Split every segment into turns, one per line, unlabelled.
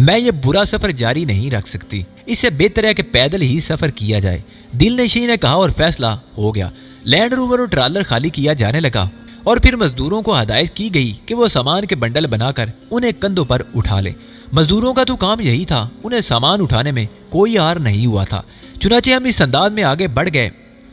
میں یہ برا سفر جاری نہیں رکھ سکتی، اس سے بہتر ہے کہ پیدل ہی سفر کیا جائے، دل نشین نے کہا اور فیصلہ ہو گیا۔ لینڈ روور اور ٹرالر خالی کیا جانے لگا اور پھر مزدوروں کو ہدایت کی گئی کہ وہ سامان کے بنڈل بنا کر انہیں کندھوں پر اٹھا لے۔ مزدوروں کا تو کام یہی تھا، انہیں سامان اٹھانے میں کوئی ہار نہیں ہوا تھا۔ چنانچہ ہم اس انداز میں آگے بڑھ گئے۔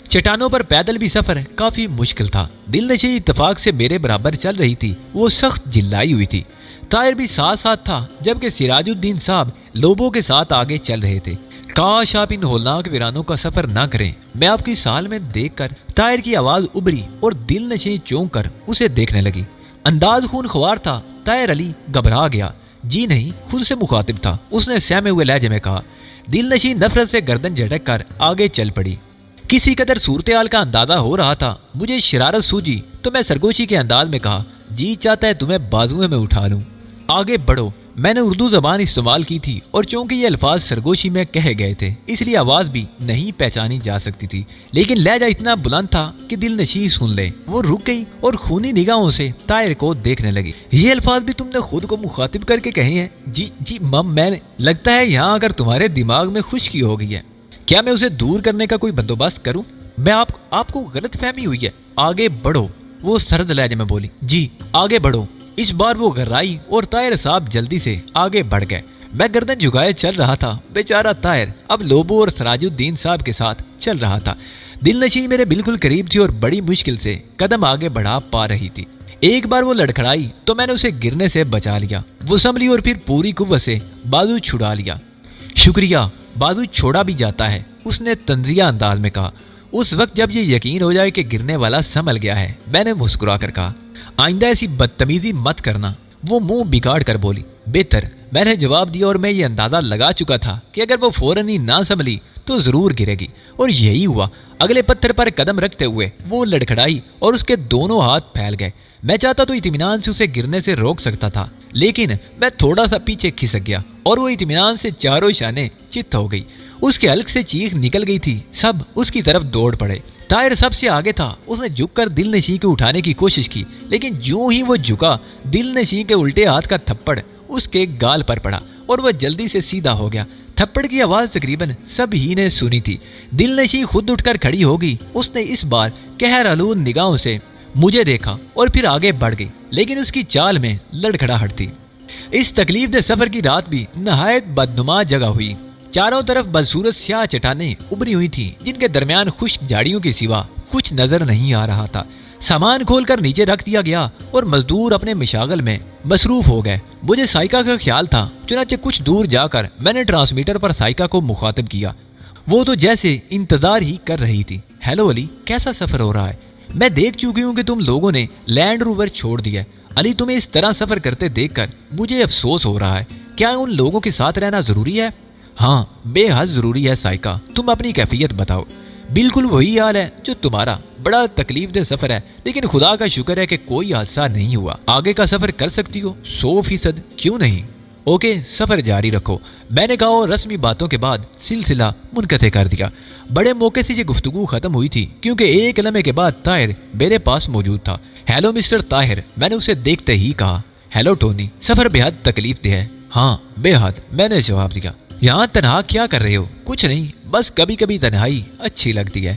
چٹانوں پر پیدل بھی سفر کافی مشکل تھا۔ دل نشین اتفاق سے میرے برابر چل رہی تھی، وہ سخت جلائی ہوئی تھی۔ طاہر بھی ساتھ ساتھ تھا، جبکہ سراج الدین صاحب لوبوں کے ساتھ آگے چل رہے تھے۔ کاش آپ ان ہولناک ویرانوں کا سفر نہ کریں۔ میں آپ کی سال میں دیکھ کر طاہر کی آواز ابری اور دل نشین چونک کر اسے دیکھنے لگی۔ انداز خون خوار تھا۔ طاہر علی گھبرا گیا۔ جی نہیں، خود سے مخاطب تھا۔ اس نے سہمے ہوئے لہجے میں کہا۔ دل نشین نفرت سے گردن جھٹک کر آگے چل پڑی۔ کسی قدر صورتحال کا اندازہ ہو رہا تھا۔ مجھے شرارت سوجی تو میں سرگوشی کے انداز میں کہا، جی چاہتا ہے تمہیں بازوئیں میں اٹھا لوں۔ آگے بڑھو۔ میں نے اردو زبان استعمال کی تھی اور چونکہ یہ الفاظ سرگوشی میں کہے گئے تھے اس لیے آواز بھی نہیں پہچانی جا سکتی تھی، لیکن لہجہ اتنا بلند تھا کہ دل نشین سن لے۔ وہ رک گئی اور خونی نگاہوں سے طاہر کو دیکھنے لگی۔ یہ الفاظ بھی تم نے خود کو مخاطب کر کے کہے ہیں؟ جی مم، میں لگتا ہے یہاں اگر تمہارے دماغ میں خشکی ہو گئی ہے، کیا میں اسے دور کرنے کا کوئی بندوبست کروں؟ میں آپ کو غلط فہمی ہوئی ہے۔ آگے بڑھو، وہ سرد لہجے میں بولی۔ جی آگے بڑھو۔ اس بار وہ گھرائی اور طاہر صاحب جلدی سے آگے بڑھ گئے۔ میں گردن جھکائے چل رہا تھا۔ بیچارہ طاہر اب لوبو اور سراج الدین صاحب کے ساتھ چل رہا تھا۔ دل نشین میرے بالکل قریب تھی اور بڑی مشکل سے قدم آگے بڑھا پا رہی تھی۔ ایک بار وہ لڑکھڑائی تو میں نے اسے گرنے سے بچا لیا۔ وہ سنبھلی اور پھر پوری قوت سے بازو چھڑا لیا۔ شکریہ، بازو چھوڑا بھی جاتا ہے، اس نے طنزیہ انداز میں کہا۔ اس وقت جب یہ یقین ہو جائے کہ گرنے والا سنبھل گیا ہے، میں نے مسکرا کر کہا، آئندہ ایسی بدتمیزی مت کرنا۔ وہ منہ بگاڑ کر بولی، بہتر، میں نے جواب دیا اور میں یہ اندازہ لگا چکا تھا کہ اگر وہ فوراً ہی نہ سنبھلی تو ضرور گرے گی، اور یہی ہوا۔ اگلے پتھر پر قدم رکھتے ہوئے وہ لڑکھڑائی اور اس کے دونوں ہاتھ پھیل گئے۔ میں چاہتا تو اطمینان سے اسے گرنے سے روک سکتا تھا، لیکن میں تھوڑا سا پیچھے کھسک گیا اور وہ اطمینان سے چاروں شانے چت ہو گئی۔ اس کے حلق سے چیخ نکل گئی تھی۔ سب اس کی طرف دوڑ پڑے۔ طاہر سب سے آگے تھا۔ اس نے جھک کر دل نشین کو اٹھانے کی کوشش کی، لیکن جوں ہی وہ جھکا، دل نشین کے الٹے ہاتھ کا تھپڑ اس کے گال پر پڑا اور وہ جلدی سے سیدھا ہو گیا۔ تھپڑ کی آواز تقریباً سب ہی نے سنی تھی۔ دل نشین خود اٹھ کر کھڑی ہوگی۔ اس نے اس بار قہر آلود نگاہوں سے مجھے دیکھا اور پھر آگے بڑھ گئی، لیکن اس کی چال میں لڑکھڑاہٹ تھی۔ اس تکلیف دہ سفر کی رات بھی نہایت بدنما جگہ ہوئی۔ چاروں طرف بدصورت سیاہ چٹانیں ابری ہوئی تھیں، جن کے درمیان خشک جھاڑیوں کے سوا کچھ نظر نہیں آ رہا تھا۔ سامان کھول کر نیچے رکھ دیا گیا اور مزدور اپنے مشاغل میں مصروف ہو گئے۔ مجھے سائیکا کا خیال تھا، چنانچہ کچھ دور جا کر میں نے ٹرانسمیٹر پر سائیکا کو مخاطب کیا۔ وہ تو جیسے انتظار ہی کر رہی تھی۔ ہیلو علی، کیسا سفر ہو رہا ہے؟ میں دیکھ چکی ہوں کہ تم لوگوں نے لینڈ روور چھوڑ دیا۔ علی، تمہیں اس طرح سفر کرتے دیکھ کر مجھے افسوس ہو رہا ہے۔ کیا ان لوگوں کے ساتھ رہنا ضروری ہے؟ ہاں، بے حد ضروری ہے سائیکا، تم اپنی کیفیت بتاؤ۔ بالکل وہی حال ہے جو تمہارا، بڑا تکلیف دہ سفر ہے، لیکن خدا کا شکر ہے کہ کوئی حادثہ نہیں ہوا۔ آگے کا سفر کر سکتی ہو؟ 100%، کیوں نہیں؟ اوکے، سفر جاری رکھو، میں نے کہا اور رسمی باتوں کے بعد سلسلہ منقطع کر دیا۔ بڑے موقع سے یہ گفتگو ختم ہوئی تھی کیونکہ ایک لمحے کے بعد طاہر میرے پاس موجود تھا۔ ہیلو مسٹر طاہر، میں نے اسے دیکھتے ہی کہا۔ ہیلو ٹونی، سفر بے حد تکلیف دہ ہے۔ ہاں بے حد، میں نے جواب دیا۔ یہاں تنہا کیا کر رہے ہو؟ کچھ نہیں، بس کبھی کبھی تنہائی اچھی لگتی ہے۔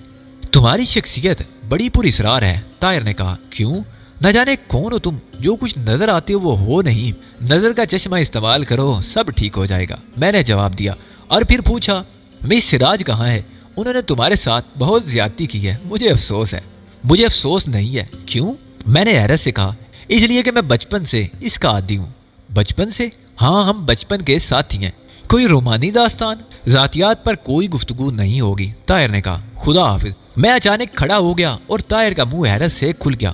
تمہاری شخصیت بڑی پر اسرار ہے، طاہر نے کہا۔ کیوں؟ نہ جانے کون ہو تم، جو کچھ نظر آتے ہو وہ ہو نہیں۔ نظر کا چشمہ استعمال کرو، سب ٹھیک ہو جائے گا، میں نے جواب دیا، اور پھر پوچھا، مس سراج کہاں ہے؟ انہوں نے تمہارے ساتھ بہت زیادتی کی ہے، مجھے افسوس ہے۔ مجھے افسوس نہیں ہے۔ کیوں؟ میں نے حیرت سے کہا۔ اس لیے کہ میں بچپن سے اس کا عادی ہوں۔ بچپن سے؟ ہاں، ہم بچپن کے ساتھی ہیں۔ کوئی رومانی داستان؟ ذاتیات پر کوئی گفتگو نہیں ہوگی، طاہر نے کہا۔ خدا حافظ۔ میں اچانک کھڑا ہو گیا اور طاہر کا منہ حیرت سے کھل گیا۔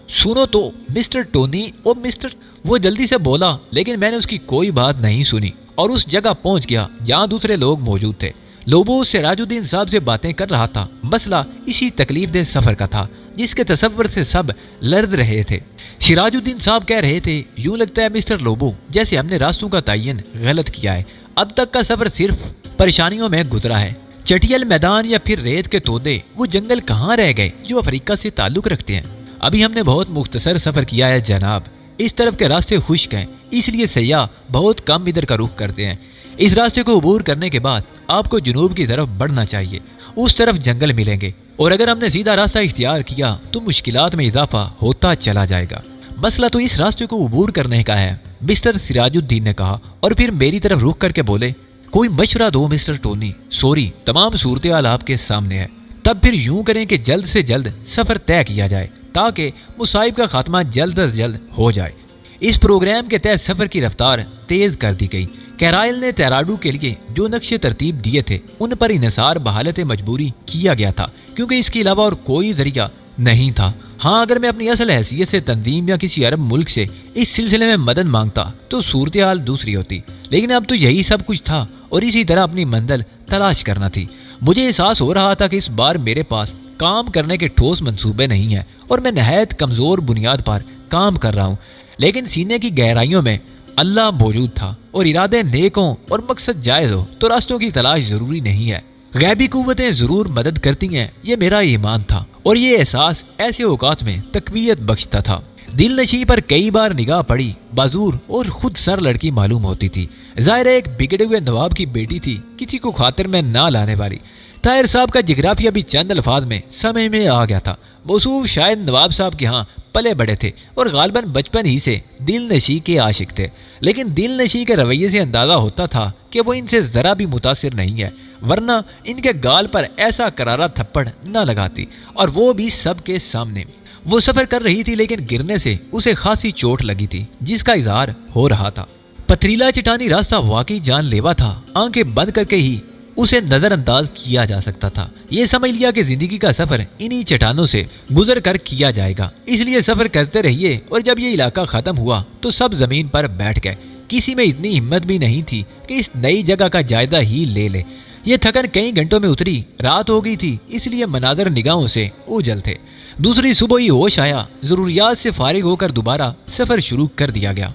سنو تو مسٹر ٹونی، او مسٹر، وہ جلدی سے بولا، لیکن میں نے اس کی کوئی بات نہیں سنی اور اس جگہ پہنچ گیا جہاں دوسرے لوگ موجود تھے۔ لوبو سراج الدین صاحب سے باتیں کر رہا تھا۔ مسئلہ اسی تکلیف دہ سفر کا تھا جس کے تصور سے سب لرز رہے تھے۔ سراج الدین صاحب کہہ رہے تھے، یوں لگتا ہے مسٹر لوبو جیسے ہم نے راستوں کا تعین غلط کیا ہے۔ اب تک کا سفر صرف پریشانیوں میں گزرا ہے۔ چٹیل میدان یا پھر ریت کے تودے، وہ جنگل کہاں رہ گئے جو افریقہ سے تعلق رکھتے ہیں؟ ابھی ہم نے بہت مختصر سفر کیا ہے جناب۔ اس طرف کے راستے خشک ہیں، اس لیے سیاح بہت کم ادھر کا رخ کرتے ہیں۔ اس راستے کو عبور کرنے کے بعد آپ کو جنوب کی طرف بڑھنا چاہیے، اس طرف جنگل ملیں گے، اور اگر ہم نے سیدھا راستہ اختیار کیا تو مشکلات میں اضافہ ہوتا چلا جائے گا۔ مسئلہ تو اس راستے کو عبور کرنے کا ہے، مسٹر سراج الدین نے کہا، اور پھر میری طرف رخ کر کے بولے، کوئی مشورہ دو مسٹر ٹونی، سوری تمام صورتحال آپ کے سامنے ہے۔ تب پھر یوں کریں کہ جلد سے جلد سفر طے کیا جائے تاکہ مصائب کا خاتمہ جلد از جلد ہو جائے۔ اس پروگرام کے تحت سفر کی رفتار تیز کر دی گئی۔ کیرائل نے تیراڈو کے لیے جو نقشے ترتیب دیے تھے ان پر انحصار بحالت مجبوری کیا گیا تھا، کیونکہ اس کے علاوہ اور کوئی ذریعہ نہیں تھا۔ ہاں، اگر میں اپنی اصل حیثیت سے تنظیم یا کسی عرب ملک سے اس سلسلے میں مدد مانگتا تو صورتحال دوسری ہوتی، لیکن اب تو یہی سب کچھ تھا اور اسی طرح اپنی منزل تلاش کرنا تھی۔ مجھے احساس ہو رہا تھا کہ اس بار میرے پاس کام کرنے کے ٹھوس منصوبے نہیں ہیں اور میں نہایت کمزور بنیاد پر کام کر رہا ہوں، لیکن سینے کی گہرائیوں میں اللہ موجود تھا، اور ارادے نیک ہوں اور مقصد جائز ہو تو راستوں کی تلاش ضروری نہیں ہے۔ غیبی قوتیں ضرور مدد کرتی ہیں، یہ میرا ایمان تھا، اور یہ احساس ایسے اوقات میں تقویت بخشتا تھا۔ دل نشیں پر کئی بار نگاہ پڑی، بازور اور خود سر لڑکی معلوم ہوتی تھی۔ ظاہر ایک بگڑے ہوئے نواب کی بیٹی تھی، کسی کو خاطر میں نہ لانے والی۔ طاہر صاحب کا جغرافیہ بھی چند الفاظ میں سمجھ میں آ گیا تھا۔ موصوف شاید نواب صاحب کے ہاں پلے بڑے تھے اور غالباً بچپن ہی سے دل نشیں کے عاشق تھے، لیکن دل نشیں کے رویے سے اندازہ ہوتا تھا کہ وہ ان سے ذرا بھی متاثر نہیں ہے، ورنہ ان کے گال پر ایسا کرارا تھپڑ نہ لگاتی، اور وہ بھی سب کے سامنے۔ وہ سفر کر رہی تھی لیکن گرنے سے اسے خاصی چوٹ لگی تھی جس کا اظہار ہو رہا تھا۔ پتھریلا چٹانی راستہ واقعی جان لیوا تھا، آنکھیں بند کر کے ہی اسے نظر انداز کیا جا سکتا تھا۔ یہ سمجھ لیا کہ زندگی کا سفر انہی چٹانوں سے گزر کر کیا جائے گا، اس لیے سفر کرتے رہیے، اور جب یہ علاقہ ختم ہوا تو سب زمین پر بیٹھ گئے۔ کسی میں اتنی ہمت بھی نہیں تھی کہ اس نئی جگہ کا جائزہ ہی لے لے۔ یہ تھکن کئی گھنٹوں میں اتری، رات ہو گئی تھی، اس لیے مناظر نگاہوں سے اوجھل تھے۔ دوسری صبح ہی ہوش آیا، ضروریات سے فارغ ہو کر دوبارہ سفر شروع کر دیا گیا۔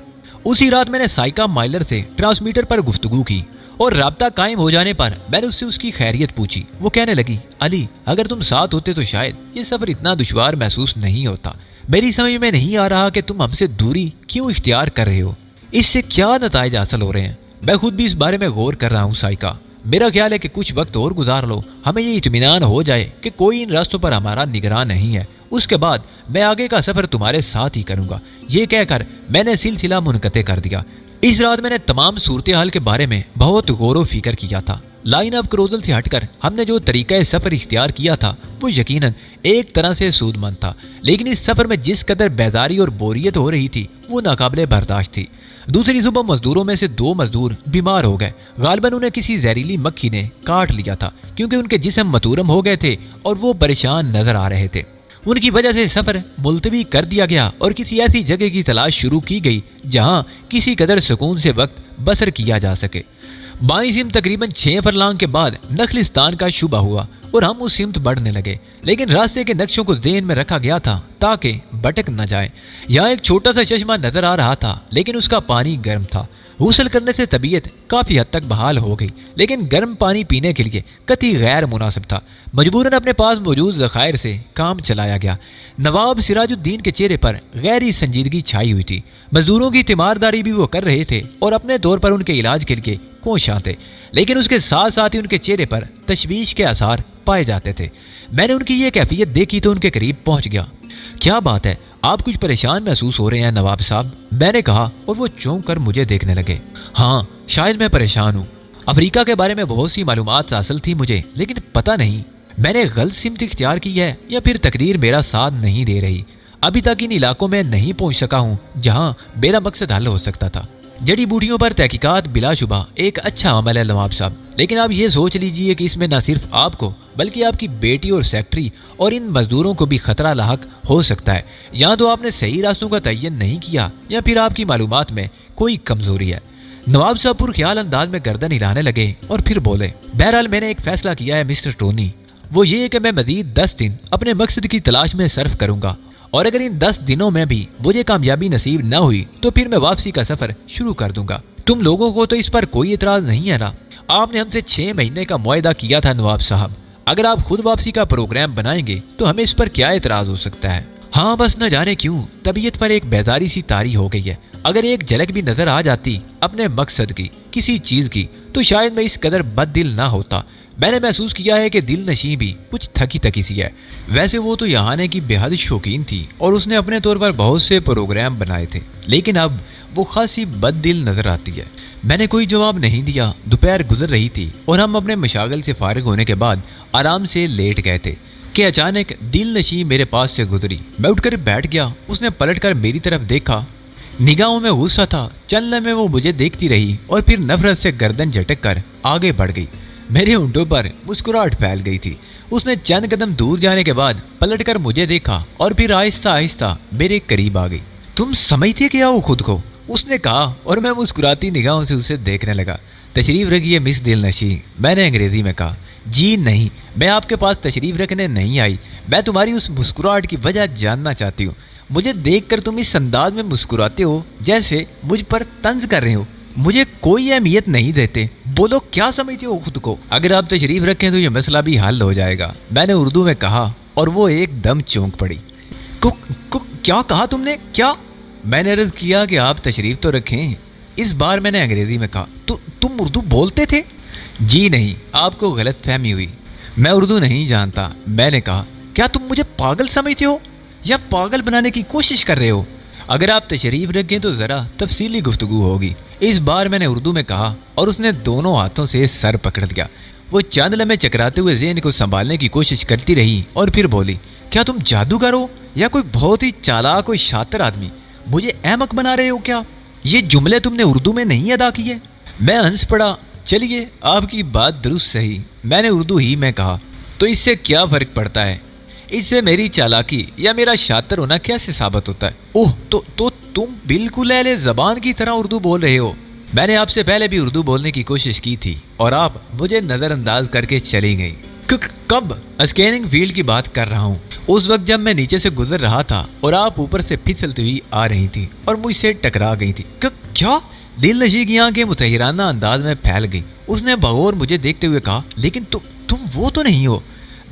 اسی رات میں نے سائیکا مائلر سے ٹرانسمیٹر پر گفتگو کی، اور رابطہ قائم ہو جانے پر میں نے اس سے اس کی خیریت پوچھی۔ وہ کہنے لگی، علی، اگر تم ساتھ ہوتے تو شاید یہ سفر اتنا دشوار محسوس نہیں ہوتا۔ میری سمجھ میں نہیں آ رہا کہ تم ہم سے دوری کیوں اختیار کر رہے ہو، اس سے کیا نتائج حاصل ہو رہے ہیں؟ میں خود بھی اس بارے میں غور کر رہا ہوں سائیکا۔ میرا خیال ہے کہ کچھ وقت اور گزار لو، ہمیں یہ اطمینان ہو جائے کہ کوئی ان راستوں پر ہمارا نگراں نہیں ہے، اس کے بعد میں آگے کا سفر تمہارے ساتھ ہی کروں گا۔ یہ کہہ کر میں نے سلسلہ منقطع کر دیا۔ اس رات میں نے تمام صورتحال کے بارے میں بہت غور و فکر کیا تھا۔ لائن آف کروزل سے ہٹ کر ہم نے جو طریقہ سفر اختیار کیا تھا وہ یقیناً ایک طرح سے سود مند تھا، لیکن اس سفر میں جس قدر بیداری اور بوریت ہو رہی تھی وہ ناقابل برداشت تھی۔ دوسری صبح مزدوروں میں سے 2 مزدور بیمار ہو گئے، غالباً انہیں کسی زہریلی مکھی نے کاٹ لیا تھا، کیونکہ ان کے جسم متورم ہو گئے تھے اور وہ پریشان نظر آ رہے تھے۔ ان کی وجہ سے سفر ملتوی کر دیا گیا اور کسی ایسی جگہ کی تلاش شروع کی گئی جہاں کسی قدر سکون سے وقت بسر کیا جا سکے۔ بائیں سمت تقریباً 6 فرلانگ کے بعد نخلستان کا شبہ ہوا اور ہم اس سمت بڑھنے لگے، لیکن راستے کے نقشوں کو ذہن میں رکھا گیا تھا تاکہ بھٹک نہ جائے۔ یہاں ایک چھوٹا سا چشمہ نظر آ رہا تھا، لیکن اس کا پانی گرم تھا۔ غسل کرنے سے طبیعت کافی حد تک بحال ہو گئی، لیکن گرم پانی پینے کے لیے قطعی غیر مناسب تھا۔ مجبوراً اپنے پاس موجود ذخائر سے کام چلایا گیا۔ نواب سراج الدین کے چہرے پر غیری سنجیدگی چھائی ہوئی تھی۔ مزدوروں کی تیمارداری بھی وہ کر رہے تھے اور اپنے طور پر ان کے علاج کے لیے کوشاں تھے، لیکن اس کے ساتھ ساتھ ہی ان کے چہرے پر تشویش کے آثار پائے جاتے تھے۔ میں نے ان کی یہ کیفیت دیکھی تو ان کے قریب پہنچ گیا۔ کیا بات ہے، آپ کچھ پریشان محسوس ہو رہے ہیں نواب صاحب، میں نے کہا، اور وہ چونک کر مجھے دیکھنے لگے۔ ہاں، شاید میں پریشان ہوں۔ افریقہ کے بارے میں بہت سی معلومات حاصل تھی مجھے، لیکن پتہ نہیں میں نے غلط سمت اختیار کی ہے یا پھر تقدیر میرا ساتھ نہیں دے رہی۔ ابھی تک ان علاقوں میں نہیں پہنچ سکا ہوں جہاں میرا مقصد حل ہو سکتا تھا۔ جڑی بوٹیوں پر تحقیقات بلا شبہ ایک اچھا عمل ہے نواب صاحب، لیکن آپ یہ سوچ لیجئے کہ اس میں نہ صرف آپ کو بلکہ آپ کی بیٹی اور سیکٹری اور ان مزدوروں کو بھی خطرہ لاحق ہو سکتا ہے۔ یہاں تو آپ نے صحیح راستوں کا تعین نہیں کیا یا پھر آپ کی معلومات میں کوئی کمزوری ہے۔ نواب صاحب پر خیال انداز میں گردن ہلانے لگے اور پھر بولے، بہرحال میں نے ایک فیصلہ کیا ہے مسٹر ٹونی، وہ یہ کہ میں مزید 10 دن اپنے مقصد کی تلاش میں صرف کروں گا، اور اگر ان 10 دنوں میں بھی مجھے کامیابی نصیب نہ ہوئی تو پھر میں واپسی کا سفر شروع کر دوں گا۔ تم لوگوں کو تو اس پر کوئی اعتراض نہیں ہے نا؟ آپ نے ہم سے 6 مہینے کا معاہدہ کیا تھا نواب صاحب، اگر آپ خود واپسی کا پروگرام بنائیں گے تو ہمیں اس پر کیا اعتراض ہو سکتا ہے؟ हाँ, बस न जाने क्यों तबीयत पर एक बेजारी सी तारी हो गई है। अगर एक झलक भी नजर आ जाती अपने मकसद की, किसी चीज की, तो शायद मैं इस कदर बददिल ना होता। मैंने महसूस किया है कि दिल नशीं भी कुछ थकी थकी सी है। वैसे वो तो यहाँ आने की बेहद शौकीन थी और उसने अपने तौर पर बहुत से प्रोग्राम बनाए थे, लेकिन अब वो खासी बददिल नजर आती है। मैंने कोई जवाब नहीं दिया। दोपहर गुजर रही थी और हम अपने मशागल से फारिग होने के बाद आराम से लेट गए थे कि अचानक दिल नशीं मेरे पास से गुजरी। मैं उठकर बैठ गया। उसने पलटकर मेरी तरफ देखा, निगाहों में गुस्सा था। चंद लम्हे वो मुझे देखती रही और फिर नफरत से गर्दन झटक कर आगे बढ़ गई। मेरे होंठों पर मुस्कुराहट फैल गई थी। उसने चंद कदम दूर जाने के बाद पलटकर मुझे देखा और फिर आहिस्ता आहिस्ता मेरे करीब आ गई। तुम समझते क्या हो खुद को? उसने कहा और मैं मुस्कुराती निगाहों से उसे देखने लगा। तशरीफ रखिए मिस दिलनशी, मैंने अंग्रेजी में कहा। जी नहीं, मैं आपके पास तशरीफ रखने नहीं आई। मैं तुम्हारी उस मुस्कुराहट की वजह जानना चाहती हूँ। मुझे देखकर तुम इस अंदाज में मुस्कुराते हो जैसे मुझ पर तंज कर रहे हो। मुझे कोई अहमियत नहीं देते। बोलो, क्या समझते हो खुद को? अगर आप तशरीफ रखें तो ये मसला भी हल हो जाएगा, मैंने उर्दू में कहा और वो एकदम चौंक पड़ी। क्या कहा तुमने? क्या? मैंने अर्ज किया कि आप तशरीफ तो रखें। इस बार मैंने अंग्रेजी में कहा। तुम उर्दू बोलते थे? जी नहीं, आपको गलत फहमी हुई। मैं उर्दू नहीं जानता, मैंने कहा। क्या तुम मुझे पागल समझते हो या पागल बनाने की कोशिश कर रहे हो? अगर आप तशरीफ रखें तो ज़रा तफसीली गुफ्तगू होगी। इस बार मैंने उर्दू में कहा और उसने दोनों हाथों से सर पकड़ लिया। वो चंद लम्हे चकराते हुए ज़हन को संभालने की कोशिश करती रही और फिर बोली, क्या तुम जादूगर हो या कोई बहुत ही चालाक और शातिर आदमी? मुझे अहमक बना रहे हो क्या? ये जुमले तुमने उर्दू में नहीं अदा किए। मैं हंस पड़ा। चलिए, आपकी बात दुरुस्त सही, मैंने उर्दू ही में कहा। तो इससे क्या फ़र्क पड़ता है? इससे मेरी चालाकी या मेरा शातिर होना कैसे साबित होता है? ओह, तो तुम बिल्कुल अहले ज़बान की तरह उर्दू बोल रहे हो। मैंने आपसे पहले भी उर्दू बोलने की कोशिश की थी और आप मुझे नज़रअंदाज करके चली गई। कब? स्कैनिंग फील्ड की बात कर रहा हूँ। उस वक्त जब मैं नीचे से गुजर रहा था और आप ऊपर से फिसलती हुई आ रही थी और मुझसे टकरा गई थी। क्या? दिल नशी की आंखें मुतहिराना अंदाज में फैल गई। उसने बगौर मुझे देखते हुए कहा, लेकिन तुम वो तो नहीं हो।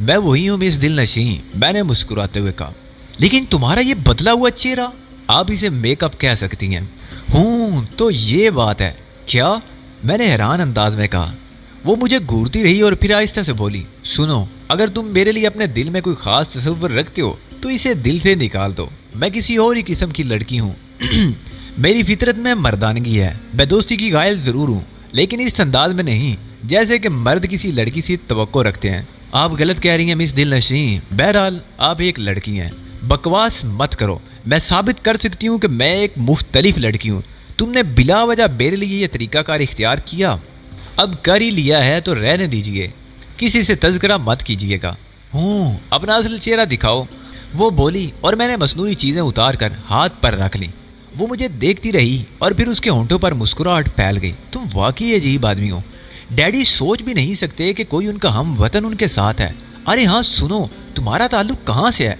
मैं वही हूँ मिस दिल नशी, मैंने मुस्कुराते हुए कहा। लेकिन तुम्हारा ये बदला हुआ चेहरा, आप इसे मेकअप कह सकती हैं। हूँ, तो ये बात है क्या? मैंने हैरान अंदाज में कहा। वो मुझे घूरती रही और फिर आहिस्ता से बोली, सुनो, अगर तुम मेरे लिए अपने दिल में कोई खास तसव्वुर रखते हो तो इसे दिल से निकाल दो। मैं किसी और ही किस्म की लड़की हूँ। मेरी फितरत में मर्दानगी है। मैं दोस्ती की गायल ज़रूर हूँ, लेकिन इस अंदाज में नहीं जैसे कि मर्द किसी लड़की से तवक्को रखते हैं। आप गलत कह रही हैं मिस दिलनशी। बहरहाल आप एक लड़की हैं। बकवास मत करो। मैं साबित कर सकती हूँ कि मैं एक मुख्तलिफ लड़की हूँ। तुमने बिला वजह मेरे लिए ये तरीकाकार इख्तियार किया। अब कर ही लिया है तो रहने दीजिए, किसी से तज़किरा मत कीजिएगा। हूँ, अपना असल चेहरा दिखाओ, वो बोली और मैंने मसनूई चीज़ें उतार कर हाथ पर रख ली। वो मुझे देखती रही और फिर उसके होंठों पर मुस्कुराहट फैल गई। तुम वाकई अजीब आदमी हो। डैडी सोच भी नहीं सकते कि कोई उनका हम वतन उनके साथ है। अरे हाँ सुनो, तुम्हारा ताल्लुक कहाँ से है?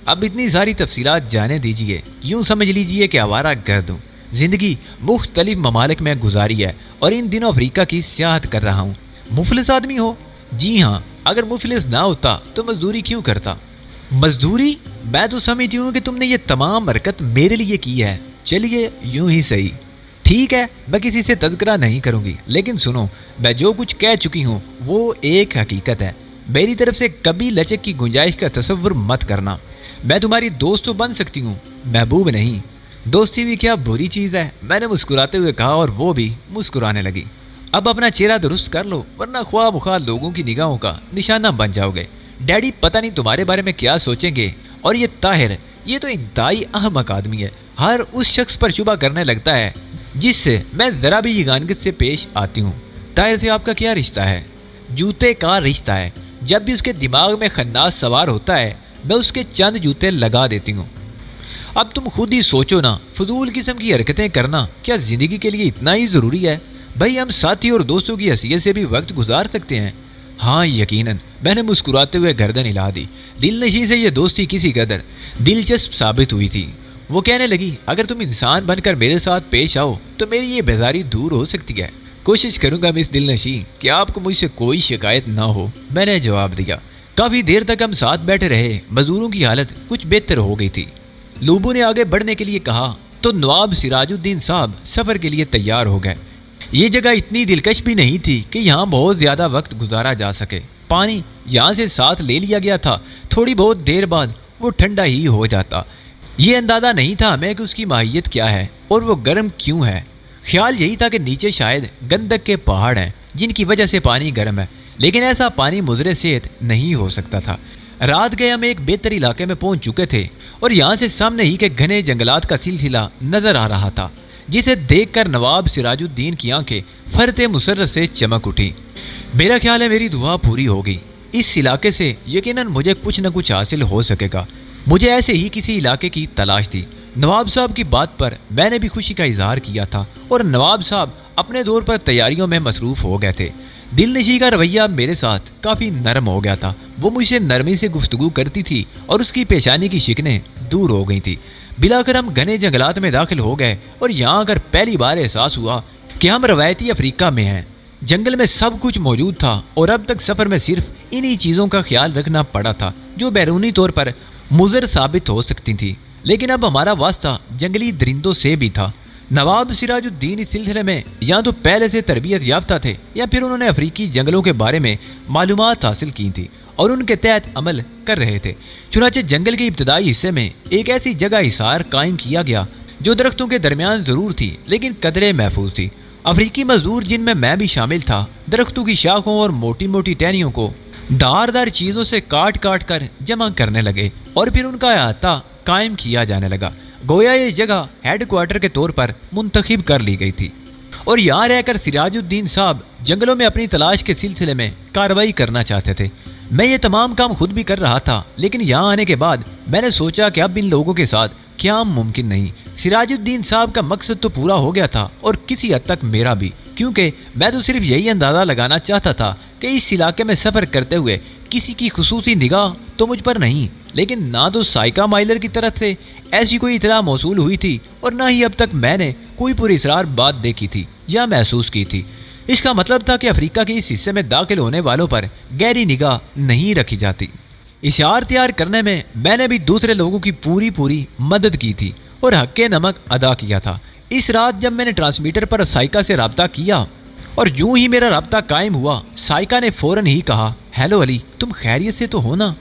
अब इतनी सारी तफसीलात जाने दीजिए। यूँ समझ लीजिए कि आवारा गर्द हूँ। ज़िंदगी मुख्तलिफ ममालिक में गुजारी है और इन दिनों अफ्रीका की सियाहत कर रहा हूँ। मुफलिस आदमी हो? जी हाँ, अगर मुफलिस ना होता तो मजदूरी क्यों करता? मजदूरी? मैं तो समझती हूँ कि तुमने ये तमाम हरकत मेरे लिए की है। चलिए यूं ही सही, ठीक है, मैं किसी से तज़किरा नहीं करूँगी, लेकिन सुनो, मैं जो कुछ कह चुकी हूँ वो एक हकीकत है। मेरी तरफ से कभी लचक की गुंजाइश का तसव्वुर मत करना। मैं तुम्हारी दोस्त तो बन सकती हूँ, महबूब नहीं। दोस्ती भी क्या बुरी चीज़ है, मैंने मुस्कुराते हुए कहा और वो भी मुस्कुराने लगी। अब अपना चेहरा दुरुस्त कर लो, वरना ख्वाह बुखार लोगों की निगाहों का निशाना बन जाओगे। डैडी पता नहीं तुम्हारे बारे में क्या सोचेंगे। और ये ताहिर, ये तो इंतहाई अहमक आदमी है। हर उस शख्स पर शुबा करने लगता है जिससे मैं ज़रा भी यगानगित से पेश आती हूँ। ताहिर से आपका क्या रिश्ता है? जूते का रिश्ता है। जब भी उसके दिमाग में खन्नास सवार होता है मैं उसके चंद जूते लगा देती हूँ। अब तुम खुद ही सोचो ना, फजूल किस्म की हरकतें करना क्या ज़िंदगी के लिए इतना ही ज़रूरी है? भाई हम साथी और दोस्तों की हैसियत से भी वक्त गुजार सकते हैं। हाँ यकीनन, मैंने मुस्कुराते हुए गर्दन हिला दी। दिलनशी से ये दोस्ती किसी कदर दिलचस्प साबित हुई थी। वो कहने लगी, अगर तुम इंसान बनकर मेरे साथ पेश आओ तो मेरी ये बेजारी दूर हो सकती है। कोशिश करूंगा मिस दिलनशी कि आपको मुझसे कोई शिकायत ना हो, मैंने जवाब दिया। काफी देर तक हम साथ बैठे रहे। मजदूरों की हालत कुछ बेहतर हो गई थी। लोबो ने आगे बढ़ने के लिए कहा तो नवाब सिराजुद्दीन साहब सफर के लिए तैयार हो गए। ये जगह इतनी दिलकश भी नहीं थी कि यहाँ बहुत ज्यादा वक्त गुजारा जा सके। पानी यहाँ से साथ ले लिया गया था, थोड़ी बहुत देर बाद वो ठंडा ही हो जाता। ये अंदाजा नहीं था हमें कि उसकी माहियत क्या है और वो गर्म क्यों है। ख्याल यही था कि नीचे शायद गंदक के पहाड़ हैं जिनकी वजह से पानी गर्म है, लेकिन ऐसा पानी मुजरे सेहत नहीं हो सकता था। रात गए हम एक बेहतर इलाके में पहुंच चुके थे और यहाँ से सामने ही के घने जंगलात का सिलसिला नजर आ रहा था, जिसे देखकर नवाब सिराजुद्दीन की आंखें फरते मुसर्रत से चमक उठी। मेरा ख्याल है मेरी दुआ पूरी हो गई। इस इलाके से यकीनन मुझे कुछ न कुछ हासिल हो सकेगा। मुझे ऐसे ही किसी इलाके की तलाश थी। नवाब साहब की बात पर मैंने भी खुशी का इजहार किया था और नवाब साहब अपने दौर पर तैयारियों में मसरूफ हो गए थे। दिलनशी का रवैया मेरे साथ काफ़ी नरम हो गया था। वो मुझसे नरमी से गुफ्तगू करती थी और उसकी पेशानी की शिकनें दूर हो गई थी। बिलाकर हम घने जंगलात में दाखिल हो गए और यहाँ आकर पहली बार एहसास हुआ कि हम रवायती अफ्रीका में हैं। जंगल में सब कुछ मौजूद था और अब तक सफ़र में सिर्फ इन्हीं चीज़ों का ख्याल रखना पड़ा था जो बैरूनी तौर पर मुज़र साबित हो सकती थी, लेकिन अब हमारा वास्ता जंगली दरिंदों से भी था। नवाब सिराजुद्दीन इस सिलसिले में या तो पहले से तरबियत याफ्ता थे या फिर उन्होंने अफ्रीकी जंगलों के बारे में मालूमात हासिल की थी और उनके तहत अमल कर रहे थे। चुनाचे जंगल के इब्तदाई हिस्से में एक ऐसी जगह हिसार कायम किया गया जो दरख्तों के दरमियान ज़रूर थी लेकिन कदरे महफूज थी। अफ्रीकी मजदूर जिनमें मैं भी शामिल था दरख्तों की शाखों और मोटी मोटी टहनियों को धारदार चीज़ों से काट काट कर जमा करने लगे और फिर उनका अहाता कायम किया जाने लगा। गोया ये जगह हेड क्वार्टर के तौर पर मुंतखब कर ली गई थी और यहाँ रहकर सिराजुद्दीन साहब जंगलों में अपनी तलाश के सिलसिले में कार्रवाई करना चाहते थे। मैं ये तमाम काम खुद भी कर रहा था, लेकिन यहाँ आने के बाद मैंने सोचा कि अब इन लोगों के साथ क्या मुमकिन नहीं। सिराजुद्दीन साहब का मकसद तो पूरा हो गया था और किसी हद तक मेरा भी, क्योंकि मैं तो सिर्फ यही अंदाज़ा लगाना चाहता था कि इस इलाके में सफ़र करते हुए किसी की खुसूसी निगाह तो मुझ पर नहीं, लेकिन ना तो साइका माइलर की तरफ से ऐसी कोई इतला मौसूल हुई थी और ना ही अब तक मैंने कोई पुरअसरार बात देखी थी या महसूस की थी। इसका मतलब था कि अफ्रीका के इस हिस्से में दाखिल होने वालों पर गहरी निगाह नहीं रखी जाती। इशार तैयार करने में मैंने भी दूसरे लोगों की पूरी मदद की थी और हक़ नमक अदा किया था। इस रात जब मैंने ट्रांसमीटर पर साइका से रब्ता किया और यूं ही मेरा रब्ता कायम हुआ, साइका ने फौरन ही कहा, हेलो अली, तुम खैरियत से तो हो ना?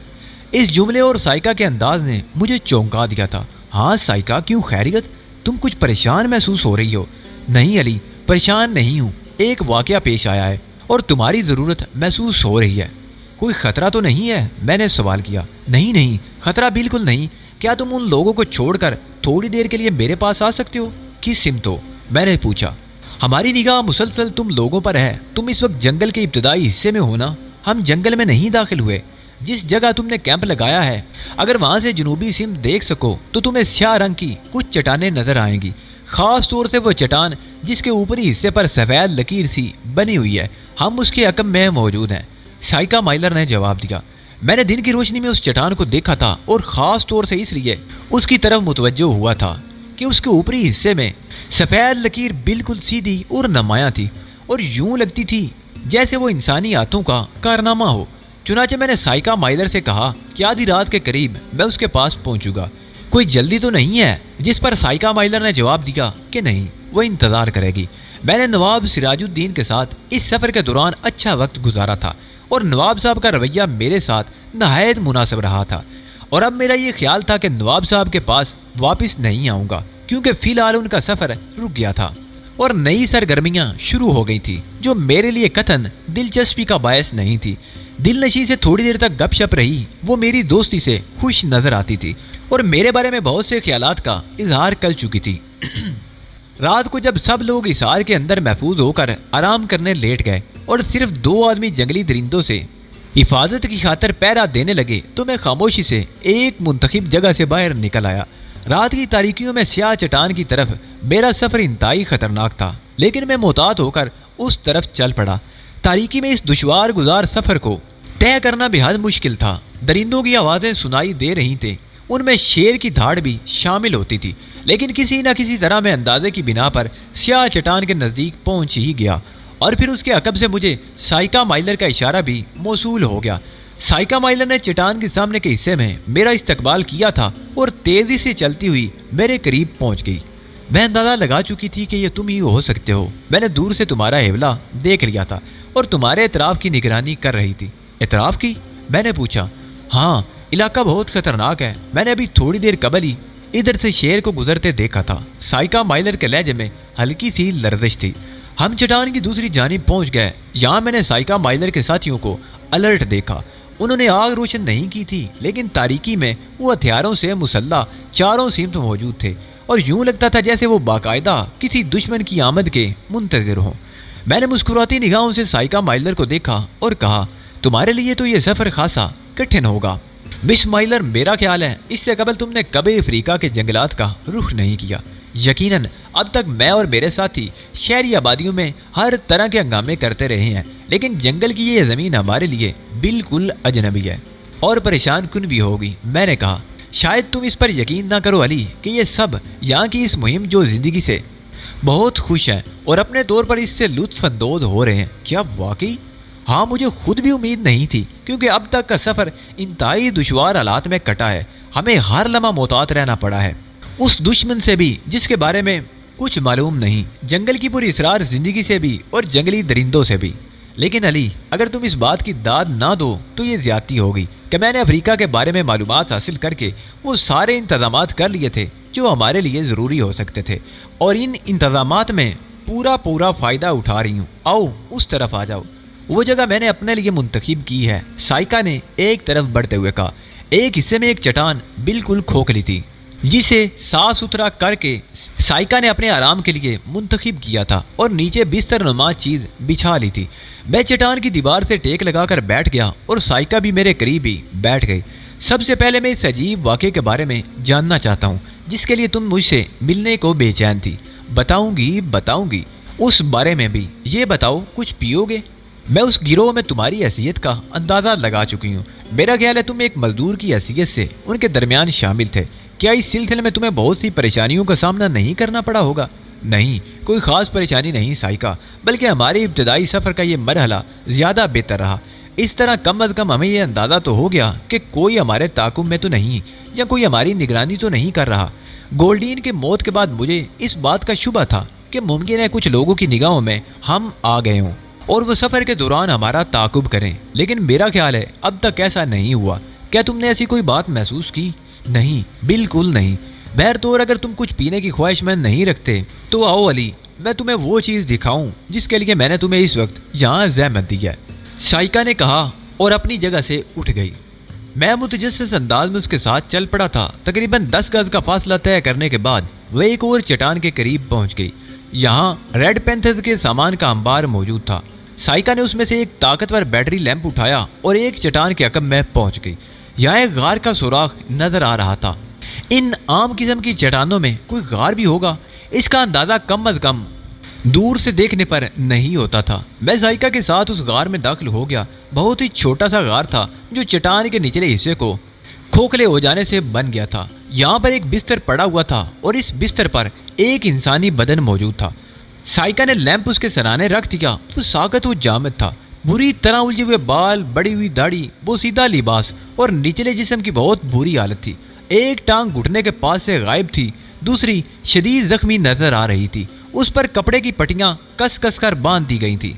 इस जुमले और साइका के अंदाज ने मुझे चौंका दिया था। हाँ साइका, क्यों खैरियत? तुम कुछ परेशान महसूस हो रही हो। नहीं अली, परेशान नहीं हूँ, एक वाकया पेश आया है और तुम्हारी ज़रूरत महसूस हो रही है। कोई ख़तरा तो नहीं है? मैंने सवाल किया। नहीं, ख़तरा बिल्कुल नहीं। क्या तुम उन लोगों को छोड़कर थोड़ी देर के लिए मेरे पास आ सकते हो? किस सिमतो? मैंने पूछा। हमारी निगाह मुसलसल तुम लोगों पर है। तुम इस वक्त जंगल के इब्तदाई हिस्से में हो ना? हम जंगल में नहीं दाखिल हुए। जिस जगह तुमने कैंप लगाया है, अगर वहाँ से जनूबी सिमत देख सको तो तुम्हें स्याह रंग की कुछ चट्टानें नजर आएंगी, खास तौर से वो चट्टान जिसके ऊपरी हिस्से पर सफ़ेद लकीर सी बनी हुई है। हम उसके अकब में मौजूद हैं, साइका माइलर ने जवाब दिया। मैंने दिन की रोशनी में उस चट्टान को देखा था और ख़ास तौर से इसलिए उसकी तरफ मुतवज्जो हुआ था कि उसके ऊपरी हिस्से में सफ़ेद लकीर बिल्कुल सीधी और नुमायाँ थी और यूं लगती थी जैसे वो इंसानी हाथों का कारनामा हो। चुनाचे मैंने साइका माइलर से कहा कि आधी रात के करीब मैं उसके पास पहुंचूंगा। कोई जल्दी तो नहीं है? जिस पर साइका माइलर ने जवाब दिया कि नहीं, वो इंतज़ार करेगी। मैंने नवाब सिराजुद्दीन के साथ इस सफ़र के दौरान अच्छा वक्त गुजारा था और नवाब साहब का रवैया मेरे साथ नहायत मुनासिब रहा था और अब मेरा ये ख्याल था कि नवाब साहब के पास वापस नहीं आऊँगा, क्योंकि फ़िलहाल उनका सफ़र रुक गया था और नई सरगर्मियाँ शुरू हो गई थी जो मेरे लिए कतन दिलचस्पी का बायस नहीं थी। दिलनशी से थोड़ी देर तक गपशप रही। वो मेरी दोस्ती से खुश नजर आती थी और मेरे बारे में बहुत से ख्यालात का इजहार कर चुकी थी। रात को जब सब लोग हिसार के अंदर महफूज होकर आराम करने लेट गए और सिर्फ 2 आदमी जंगली दरिंदों से हिफाजत की खातिर पहरा देने लगे तो मैं खामोशी से एक मुंतखब जगह से बाहर निकल आया। रात की तारीकियों में स्याह चट्टान की तरफ मेरा सफ़र इंतहाई खतरनाक था, लेकिन मैं मोहतात होकर उस तरफ चल पड़ा। तारीकी में इस दुश्वार गुजार सफ़र को तय करना बेहद मुश्किल था। दरिंदों की आवाज़ें सुनाई दे रही थी, उनमें शेर की धाड़ भी शामिल होती थी, लेकिन किसी न किसी तरह मैं अंदाजे की बिना पर स्याह चट्टान के नज़दीक पहुंच ही गया और फिर उसके अकब से मुझे साइका माइलर का इशारा भी मौसूल हो गया। साइका माइलर ने चट्टान के सामने के हिस्से में मेरा इस्तकबाल किया था और तेजी से चलती हुई मेरे करीब पहुंच गई। मैं अंदाजा लगा चुकी थी कि ये तुम ही हो सकते हो। मैंने दूर से तुम्हारा हेवला देख लिया था और तुम्हारे इतराफ की निगरानी कर रही थी। इतराफ की? मैंने पूछा। हाँ, इलाका बहुत खतरनाक है। मैंने अभी थोड़ी देर कबल ही इधर से शेर को गुजरते देखा था। साइका माइलर के लहजे में हल्की सी लर्जिश थी। हम चट्टान की दूसरी जानिब पहुंच गए। यहाँ मैंने साइका माइलर के साथियों को अलर्ट देखा। उन्होंने आग रोशन नहीं की थी, लेकिन तारीकी में वो हथियारों से मुसल्ला चारों सिमत मौजूद थे और यूं लगता था जैसे वो बाकायदा किसी दुश्मन की आमद के मुंतजिर हों। मैंने मुस्कुराती निगाहों से साइका माइलर को देखा और कहा, तुम्हारे लिए तो ये सफ़र खासा कठिन होगा। मिस माइलर, मेरा ख्याल है इससे कबल तुमने कभी अफ्रीका के जंगलात का रुख नहीं किया। यकीनन अब तक मैं और मेरे साथी शहरी आबादियों में हर तरह के हंगामे करते रहे हैं, लेकिन जंगल की ये ज़मीन हमारे लिए बिल्कुल अजनबी है और परेशान कुन भी होगी। मैंने कहा, शायद तुम इस पर यकीन ना करो अली कि ये सब यहाँ की इस मुहिम जो ज़िंदगी से बहुत खुश हैं और अपने तौर पर इससे लुत्फ़अंदोज़ हो रहे हैं। क्या वाकई? हाँ, मुझे खुद भी उम्मीद नहीं थी, क्योंकि अब तक का सफ़र इंतहाई दुश्वार हालात में कटा है। हमें हर लम्हा मोहतात रहना पड़ा है, उस दुश्मन से भी जिसके बारे में कुछ मालूम नहीं, जंगल की पूरी इसरार ज़िंदगी से भी और जंगली दरिंदों से भी। लेकिन अली, अगर तुम इस बात की दाद ना दो तो ये ज़्यादती होगी कि मैंने अफ्रीका के बारे में मालूमात हासिल करके वो सारे इंतज़ामात कर लिए थे जो हमारे लिए ज़रूरी हो सकते थे, और इन इंतज़ामात में पूरा फ़ायदा उठा रही हूँ। आओ उस तरफ आ जाओ। वो जगह मैंने अपने लिए मुंतखब की है, साइका ने एक तरफ बढ़ते हुए कहा। एक हिस्से में एक चट्टान बिल्कुल खोखली थी, जिसे साफ सुथरा करके साइका ने अपने आराम के लिए मुंतखब किया था और नीचे बिस्तर नुमा चीज़ बिछा ली थी। मैं चट्टान की दीवार से टेक लगाकर बैठ गया और साइका भी मेरे करीब ही बैठ गई। सबसे पहले मैं इस अजीब वाक़े के बारे में जानना चाहता हूँ जिसके लिए तुम मुझसे मिलने को बेचैन थी। बताऊंगी उस बारे में भी। ये बताओ, कुछ पियोगे? मैं उस गिरोह में तुम्हारी हैसियत का अंदाज़ा लगा चुकी हूँ। मेरा ख्याल है तुम एक मजदूर की हैसियत से उनके दरमियान शामिल थे। क्या इस सिलसिले में तुम्हें बहुत सी परेशानियों का सामना नहीं करना पड़ा होगा? नहीं, कोई ख़ास परेशानी नहीं साइका, बल्कि हमारे इब्तदाई सफ़र का ये मरहला ज़्यादा बेहतर रहा। इस तरह कम अज़ कम हमें यह अंदाज़ा तो हो गया कि कोई हमारे ताक़ुब में तो नहीं या कोई हमारी निगरानी तो नहीं कर रहा। गोल्डीन के मौत के बाद मुझे इस बात का शुबा था कि मुमकिन है कुछ लोगों की निगाहों में हम आ गए हों और वो सफ़र के दौरान हमारा ताक़ुब करें, लेकिन मेरा ख्याल है अब तक ऐसा नहीं हुआ। क्या तुमने ऐसी कोई बात महसूस की? नहीं, बिल्कुल नहीं। बहर तौर अगर तुम कुछ पीने की ख्वाहिशमंद नहीं रखते तो आओ अली, मैं तुम्हें वो चीज़ दिखाऊं जिसके लिए मैंने तुम्हें इस वक्त यहाँ ज़हमत दी है। साइका ने कहा और अपनी जगह से उठ गई। मैं मुतजस्सिस अंदाज में उसके साथ चल पड़ा था। तकरीबन 10 गज का फासला तय करने के बाद वह एक और चट्टान के करीब पहुँच गई। यहाँ रेड पैंथर्स के सामान का अंबार मौजूद था। साइका ने उसमें से एक ताकतवर बैटरी लैंप उठाया और एक चट्टान के अकब में पहुँच गई। यहाँ एक गार का सुराख नजर आ रहा था। इन आम किस्म की चट्टानों में कोई गार भी होगा, इसका अंदाज़ा कम अज़ कम दूर से देखने पर नहीं होता था। मैं साइका के साथ उस गार में दाखिल हो गया। बहुत ही छोटा सा गार था जो चट्टान के निचले हिस्से को खोखले हो जाने से बन गया था। यहाँ पर एक बिस्तर पड़ा हुआ था और इस बिस्तर पर एक इंसानी बदन मौजूद था। साइका ने लैंप उसके सराहने रख दिया। वो साकत व जामद था, बुरी तरह उलझे हुए बाल, बड़ी हुई दाढ़ी, बोसीदा लिबास और निचले जिस्म की बहुत बुरी हालत थी। एक टांग घुटने के पास से गायब थी, दूसरी शदीद जख्मी नजर आ रही थी। उस पर कपड़े की पट्टियां कस कस कर बांध दी गई थी।